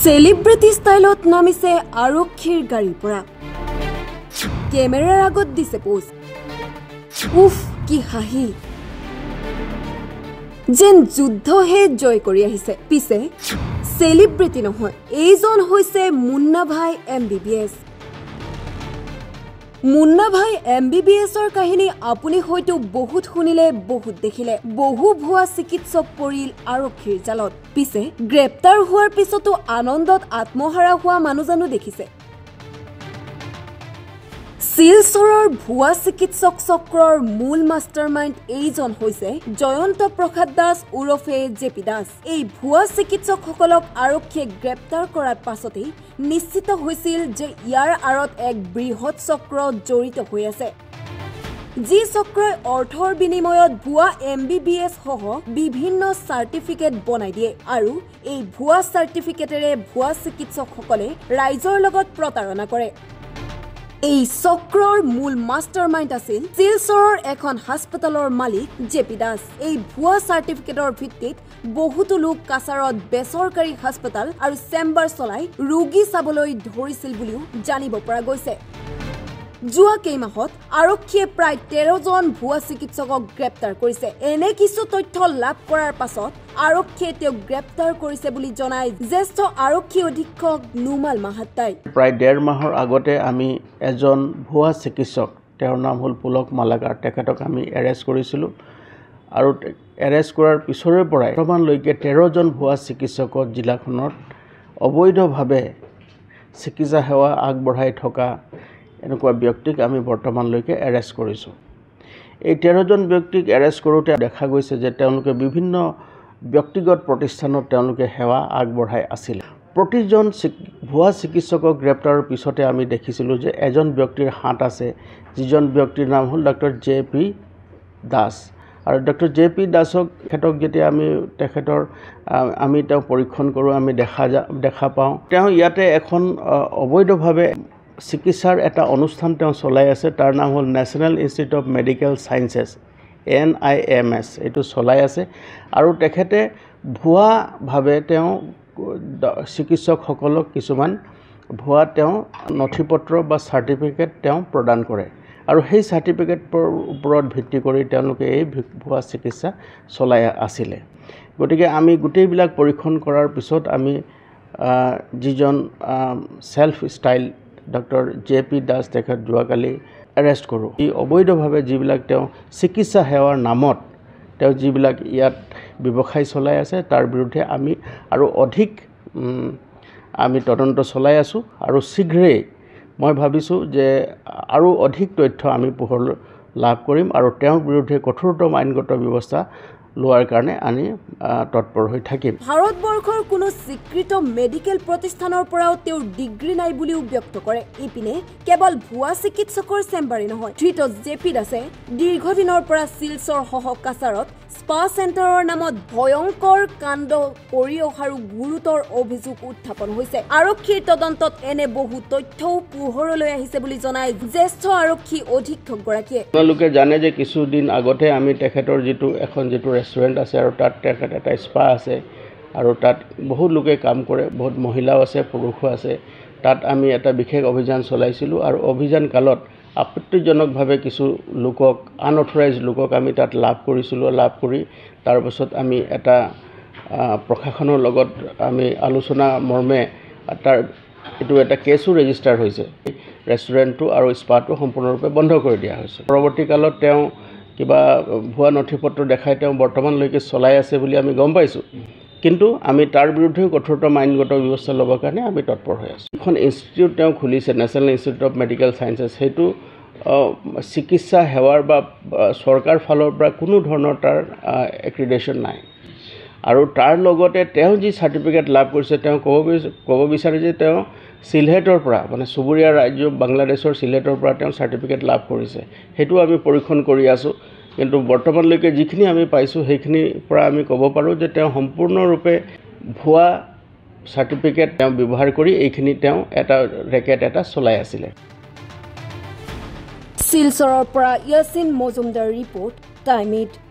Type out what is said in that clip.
সেলিব্ৰিটি ষ্টাইলত নামিছে আৰক্ষীৰ গাড়ীৰ পৰা কেমেৰাৰ আগত দিছে পোজ উফ কি হাঁহি যেন যুদ্ধহে জয় কৰি আহিছে পিছে সেলিব্ৰিটি নহয় এইজন হৈছে মুন্না ভাই MBBS মুন্না ভাই MBBSৰ কাহিনী আপুনি হয়তো বহুত শুনিলে বহুত দেখিলে বহু ভুৱা চিকিৎসক পৰিল আৰক্ষীৰ জালত পিছে গ্ৰেপ্তাৰ হোৱাৰ পিছতো আনন্দত আত্মহাৰা হোৱা মানুহজনো দেখিছে শিলচৰৰ ভুৱা চিকিৎসক চক্ৰৰ মূল মাষ্টাৰমাইণ্ড এইজন হৈছে জয়ন্ত প্ৰসাদ দাস উৰফে জেপি দাস এই ভুৱা চিকিৎসকসকলক আৰক্ষীয়ে গ্ৰেপ্তাৰ কৰাৰ পাছতেই নিশ্চিত হৈছিল যে ইয়াৰ আঁৰত এক বৃহৎ চক্ৰ জড়িত হৈ আছে যি চক্ৰই অৰ্থৰ বিনিময়ত ভুৱা MBBS সহ বিভিন্ন চাৰ্টিফিকেট বনাই দিয়ে আৰু এই ভুৱা চাৰ্টিফিকেটেৰে ভুৱা চিকিৎসকসকলে ৰাইজৰ লগত প্ৰতাৰণা কৰে এই চক্ৰৰ মূল মাষ্টাৰমাইণ্ড আছিল শিলচৰৰ এখন হাস্পতালৰ মালিক জেপি দাস এই ভুৱা চাৰ্টিফিকেটৰ ভিত্তিত বহুতো লোক কাছাৰত বেচৰকাৰী হাস্পতাল আৰু চেম্বাৰ চলাই ৰোগী চাবলৈ ধৰিছিল বুলিও জানিব পৰা গৈছে যোৱা কেইমাহত আৰক্ষীয়ে প্ৰায় 13 জন ভুৱা চিকিৎসকক গ্ৰেপ্তাৰ কৰিছে এনে কিছু তথ্য লাভ কৰাৰ পাছত আৰক্ষীয়ে তেওঁক গ্ৰেপ্তাৰ কৰিছে বুলি জনায় জ্যেষ্ঠ আৰক্ষী অধীক্ষক নুমাল মাহাত্তাই প্ৰায় 1.5 মাহৰ আগতে আমি এজন ভুৱা চিকিৎসক তেওঁৰ নাম হ'ল পুলক মালাকাৰ তেখেতক আমি এৰেষ্ট কৰিছিলোঁ আৰু এৰেষ্ট কৰাৰ পিছৰে পৰাই বৰ্তমানলৈকে 13 জন ভুৱা চিকিৎসকক জিলাখনত অবৈধভাৱে চিকিৎসা সেৱা আগবঢ়াই থকা এনেকুৱা ব্যক্তিক আমি বৰ্তমানলৈকে এৰেষ্ট কৰিছোঁ এই 13 জন ব্যক্তিক এৰেষ্ট কৰোঁতে দেখা গৈছে যে তেওঁলোকে বিভিন্ন ব্যক্তিগত প্ৰতিষ্ঠানত তেওঁলোকে সেৱা আগবঢ়াই আছিল প্ৰতিজন ভুৱা চিকিৎসকক গ্ৰেপ্তাৰৰ পিছতে আমি দেখিছিলোঁ যে এজন ব্যক্তিৰ হাত আছে যিজন ব্যক্তিৰ নাম হ'ল ডক্টৰ JP দাস আৰু ডক্টৰ JP দাসক তেখেতক যেতিয়া আমি তেখেতৰ আমি তেওঁ পৰীক্ষণ কৰোঁ আমি দেখা পাওঁ তেওঁ ইয়াতে এখন অবৈধভাৱে চিকিৎসাৰ এটা অনুষ্ঠান তেওঁ চলাই আছে তাৰ নাম হ'ল national institute of medical sciences NIMS এইটো চলাই আছে আৰু তেখেতে ভুৱাভাৱে তেওঁ চিকিৎসকসকলক কিছুমান ভুৱা তেওঁ নথিপত্ৰ বা চাৰ্টিফিকেট তেওঁ প্ৰদান কৰে আৰু সেই চাৰ্টিফিকেটৰ ওপৰত ভিত্তি কৰি তেওঁলোকে এই ভুৱা চিকিৎসা চলাই আছিলে গতিকে আমি গোটেইবিলাক পৰীক্ষণ কৰাৰ পিছত আমি যিজন self style doctor JP Das তেখেত যোৱাকালি এৰেষ্ট কৰোঁ এই অবৈধভাৱে যিবিলাক তেওঁ চিকিৎসা সেৱাৰ নামত তেওঁ যিবিলাক ইয়াত ব্যৱসায় চলাই আছে তাৰ বিৰুদ্ধে আমি আৰু অধিক আমি তদন্ত চলাই আছোঁ আৰু শীঘ্ৰেই মই ভাবিছোঁ যে আৰু অধিক তথ্য আমি পোহৰ লাভ কৰিম আৰু তেওঁৰ বিৰুদ্ধে কঠোৰতম আইনগত ব্যৱস্থা লোৱাৰ কাৰণে আমি তৎপৰ হৈ থাকিম ভাৰতবৰ্ষৰ কোনো স্বীকৃত মেডিকেল প্ৰতিষ্ঠানৰ পৰাও তেওঁৰ ডিগ্ৰী নাই বুলিও ব্যক্ত কৰে ইপিনে কেৱল ভুৱা চিকিৎসকৰ চেম্বাৰে নহয় ধৃত JP দাসে দীৰ্ঘদিনৰ পৰা শিলচৰ সহ কাছাৰত স্পা চেণ্টাৰৰ নামত ভয়ংকৰ কাণ্ড কৰি অহাৰো গুৰুতৰ অভিযোগ উত্থাপন হৈছে আৰক্ষীৰ তদন্তত এনে বহু তথ্যও পোহৰলৈ আহিছে বুলি জনায় জ্যেষ্ঠ আৰক্ষী অধীক্ষকগৰাকীয়ে আপোনালোকে জানে যে কিছুদিন আগতে আমি তেখেতৰ যিটো ৰেষ্টুৰেণ্ট আছে আৰু তাত তেখেত এটা স্পা আছে আৰু তাত বহুত লোকে কাম কৰে বহুত মহিলাও আছে পুৰুষো আছে তাত আমি এটা বিশেষ অভিযান চলাইছিলোঁ আৰু অভিযান কালত আপত্তিজনকভাৱে কিছু লোকক আনঅথৰাইজ লোকক আমি তাত লাভ কৰিছিলোঁ লাভ কৰি তাৰ পাছত আমি এটা প্ৰশাসনৰ লগত আমি আলোচনা মৰ্মে তাৰ এইটো এটা কেছো ৰেজিষ্টাৰ হৈছে ৰেষ্টুৰেণ্টটো আৰু স্পাটো সম্পূৰ্ণৰূপে বন্ধ কৰি দিয়া হৈছে পৰৱৰ্তী কালত তেওঁ কিবা ভুৱা নথিপত্ৰ দেখাই তেওঁ বৰ্তমানলৈকে চলাই আছে বুলি আমি গম পাইছোঁ কিন্তু আমি তাৰ বিৰুদ্ধেও কঠোৰতম আইনগত ব্যৱস্থা ল'বৰ কাৰণে আমি তৎপৰ হৈ আছোঁ এখন ইনষ্টিটিউট তেওঁ খুলিছে নেশ্যনেল ইনষ্টিটিউট অফ মেডিকেল সায়েন্সেছ সেইটো চিকিৎসা সেৱাৰ বা চৰকাৰ ফালৰ পৰা কোনো ধৰণৰ তাৰ এক্ৰিডেশ্যন নাই আৰু তাৰ লগতে তেওঁ যি চাৰ্টিফিকেট লাভ কৰিছে তেওঁ ক'ব বিচাৰে যে তেওঁ চিলহেটৰ পৰা মানে চুবুৰীয়া ৰাজ্য বাংলাদেশৰ চিলহেটৰ পৰা তেওঁ চাৰ্টিফিকেট লাভ কৰিছে সেইটো আমি পৰীক্ষণ কৰি আছোঁ কিন্তু বৰ্তমানলৈকে যিখিনি আমি পাইছোঁ সেইখিনিৰ পৰা আমি ক'ব পাৰোঁ যে তেওঁ সম্পূৰ্ণৰূপে ভুৱা চাৰ্টিফিকেট তেওঁ ব্যৱহাৰ কৰি এইখিনি তেওঁ এটা ৰেকেট এটা চলাই আছিলে শিলচৰৰ পৰা ইয়াছিন মজুমদাৰ ৰিপৰ্ট টাইম 8